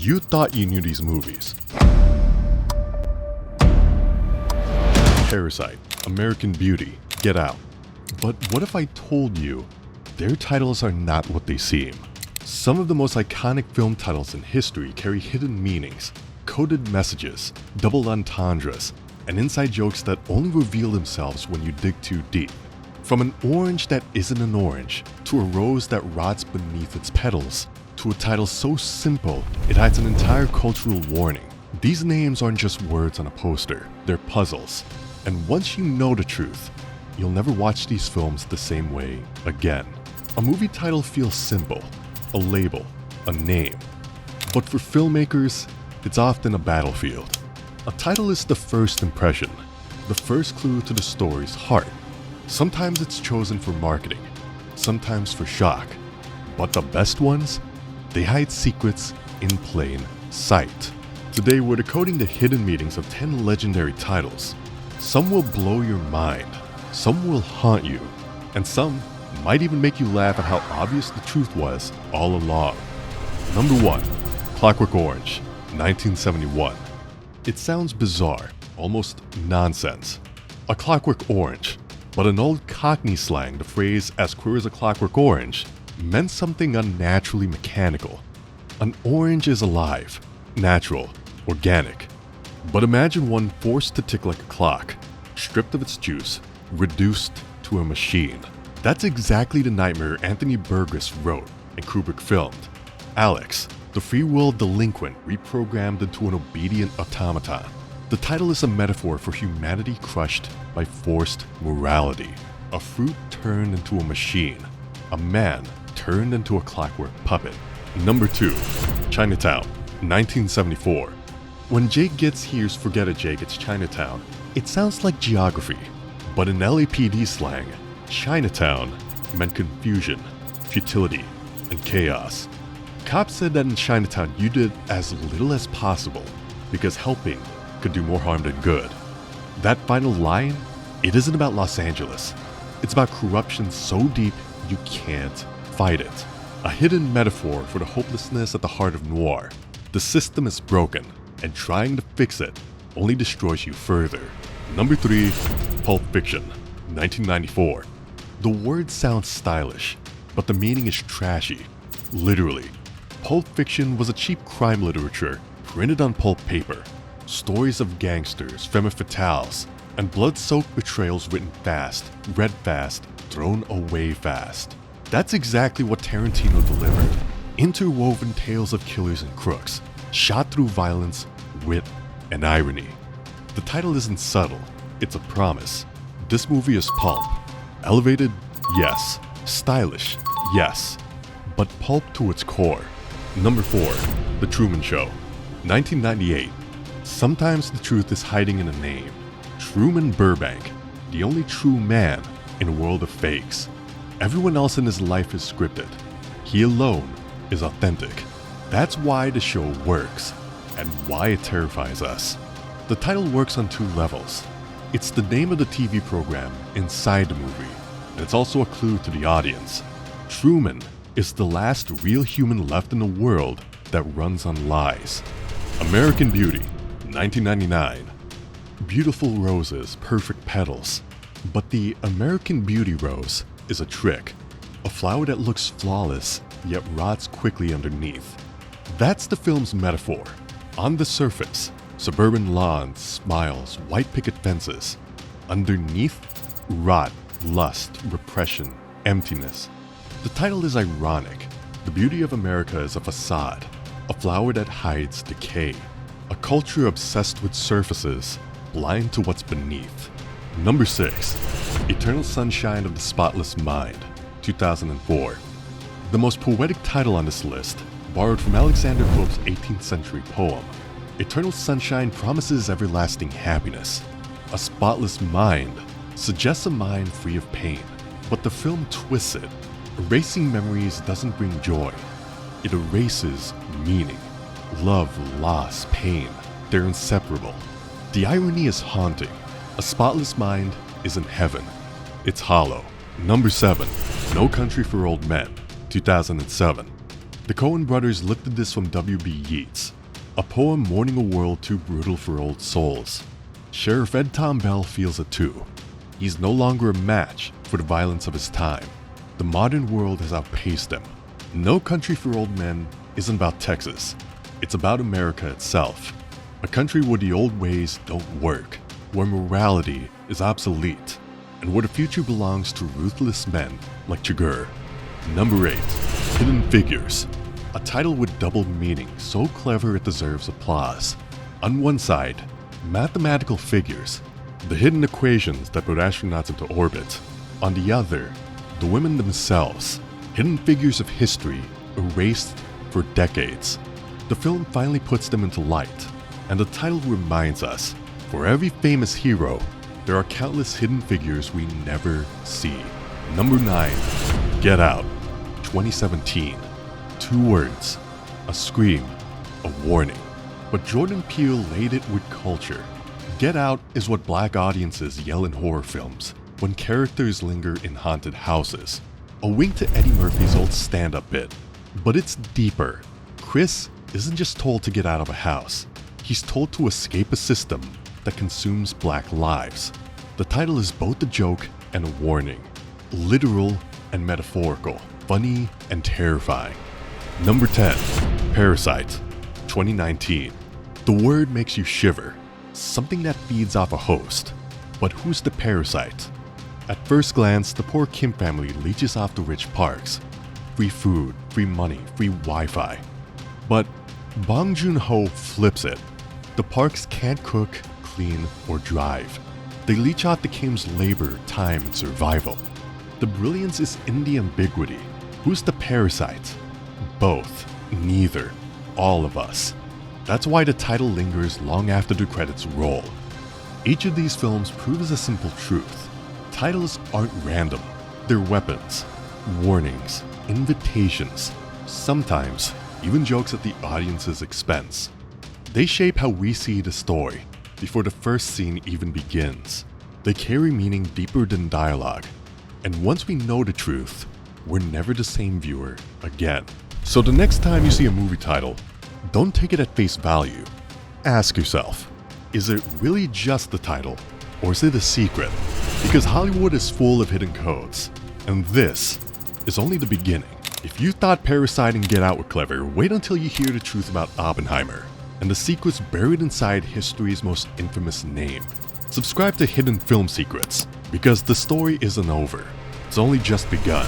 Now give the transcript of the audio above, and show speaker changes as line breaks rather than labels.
You thought you knew these movies. Parasite, American Beauty, Get Out. But what if I told you their titles are not what they seem? Some of the most iconic film titles in history carry hidden meanings, coded messages, double entendres, and inside jokes that only reveal themselves when you dig too deep. From an orange that isn't an orange, to a rose that rots beneath its petals, to a title so simple it hides an entire cultural warning. These names aren't just words on a poster, they're puzzles. And once you know the truth, you'll never watch these films the same way again. A movie title feels simple, a label, a name. But for filmmakers, it's often a battlefield. A title is the first impression, the first clue to the story's heart. Sometimes it's chosen for marketing, sometimes for shock. But the best ones? They hide secrets in plain sight. Today we're decoding the hidden meanings of 10 legendary titles. Some will blow your mind, some will haunt you, and some might even make you laugh at how obvious the truth was all along. Number 1. Clockwork Orange, 1971. It sounds bizarre, almost nonsense. A clockwork orange, but in old Cockney slang the phrase "as queer as a clockwork orange" meant something unnaturally mechanical. An orange is alive, natural, organic. But imagine one forced to tick like a clock, stripped of its juice, reduced to a machine. That's exactly the nightmare Anthony Burgess wrote and Kubrick filmed. Alex, the free-willed delinquent reprogrammed into an obedient automaton. The title is a metaphor for humanity crushed by forced morality. A fruit turned into a machine. A man turned into a clockwork puppet. Number 2. Chinatown, 1974. When Jake gets here's Forget It Jake, it's Chinatown, it sounds like geography. But in LAPD slang, Chinatown meant confusion, futility, and chaos. Cops said that in Chinatown you did as little as possible because helping could do more harm than good. That final line, it isn't about Los Angeles. It's about corruption so deep you can't fight it. A hidden metaphor for the hopelessness at the heart of noir. The system is broken, and trying to fix it only destroys you further. Number 3. Pulp Fiction, 1994. The word sounds stylish, but the meaning is trashy. Literally, Pulp Fiction was a cheap crime literature printed on pulp paper. Stories of gangsters, femme fatales, and blood-soaked betrayals written fast, read fast, thrown away fast. That's exactly what Tarantino delivered. Interwoven tales of killers and crooks, shot through violence, wit, and irony. The title isn't subtle, it's a promise. This movie is pulp. Elevated? Yes. Stylish? Yes. But pulp to its core. Number 4. The Truman Show, 1998. Sometimes the truth is hiding in a name. Truman Burbank, the only true man in a world of fakes. Everyone else in his life is scripted. He alone is authentic. That's why the show works, and why it terrifies us. The title works on 2 levels. It's the name of the TV program inside the movie, and it's also a clue to the audience. Truman is the last real human left in a world that runs on lies. American Beauty, 1999. Beautiful roses, perfect petals. But the American Beauty rose is a trick. A flower that looks flawless, yet rots quickly underneath. That's the film's metaphor. On the surface, suburban lawns, smiles, white picket fences. Underneath, rot, lust, repression, emptiness. The title is ironic. The beauty of America is a facade, a flower that hides decay. A culture obsessed with surfaces, blind to what's beneath. Number 6. Eternal Sunshine of the Spotless Mind, 2004. The most poetic title on this list, borrowed from Alexander Pope's 18th century poem. Eternal sunshine promises everlasting happiness. A spotless mind suggests a mind free of pain, but the film twists it. Erasing memories doesn't bring joy. It erases meaning. Love, loss, pain, they're inseparable. The irony is haunting. A spotless mind isn't heaven. It's hollow. Number 7. No Country for Old Men, 2007. The Coen brothers lifted this from W.B. Yeats, a poem mourning a world too brutal for old souls. Sheriff Ed Tom Bell feels it too. He's no longer a match for the violence of his time. The modern world has outpaced him. No Country for Old Men isn't about Texas. It's about America itself. A country where the old ways don't work, where morality is obsolete, and where the future belongs to ruthless men like Chigurh. Number 8. Hidden Figures. A title with double meaning so clever it deserves applause. On one side, mathematical figures, the hidden equations that put astronauts into orbit. On the other, the women themselves, hidden figures of history erased for decades. The film finally puts them into light, and the title reminds us, for every famous hero, there are countless hidden figures we never see. Number 9. Get Out. 2017. 2 words. A scream. A warning. But Jordan Peele laid it with culture. Get Out is what black audiences yell in horror films when characters linger in haunted houses. A wink to Eddie Murphy's old stand-up bit. But it's deeper. Chris isn't just told to get out of a house. He's told to escape a system that consumes black lives. The title is both a joke and a warning. Literal and metaphorical. Funny and terrifying. Number 10. Parasite. 2019. The word makes you shiver. Something that feeds off a host. But who's the parasite? At first glance, the poor Kim family leeches off the rich parks. Free food, free money, free Wi-Fi. But Bong Joon-ho flips it. The parks can't cook, clean, or drive. They leech out the Kim's labor, time, and survival. The brilliance is in the ambiguity. Who's the parasite? Both. Neither. All of us. That's why the title lingers long after the credits roll. Each of these films proves a simple truth. Titles aren't random. They're weapons, warnings, invitations, sometimes even jokes at the audience's expense. They shape how we see the story before the first scene even begins. They carry meaning deeper than dialogue. And once we know the truth, we're never the same viewer again. So the next time you see a movie title, don't take it at face value. Ask yourself, is it really just the title, or is it a secret? Because Hollywood is full of hidden codes, and this is only the beginning. If you thought Parasite and Get Out were clever, wait until you hear the truth about Oppenheimer and the secrets buried inside history's most infamous name. Subscribe to Hidden Film Secrets, because the story isn't over. It's only just begun.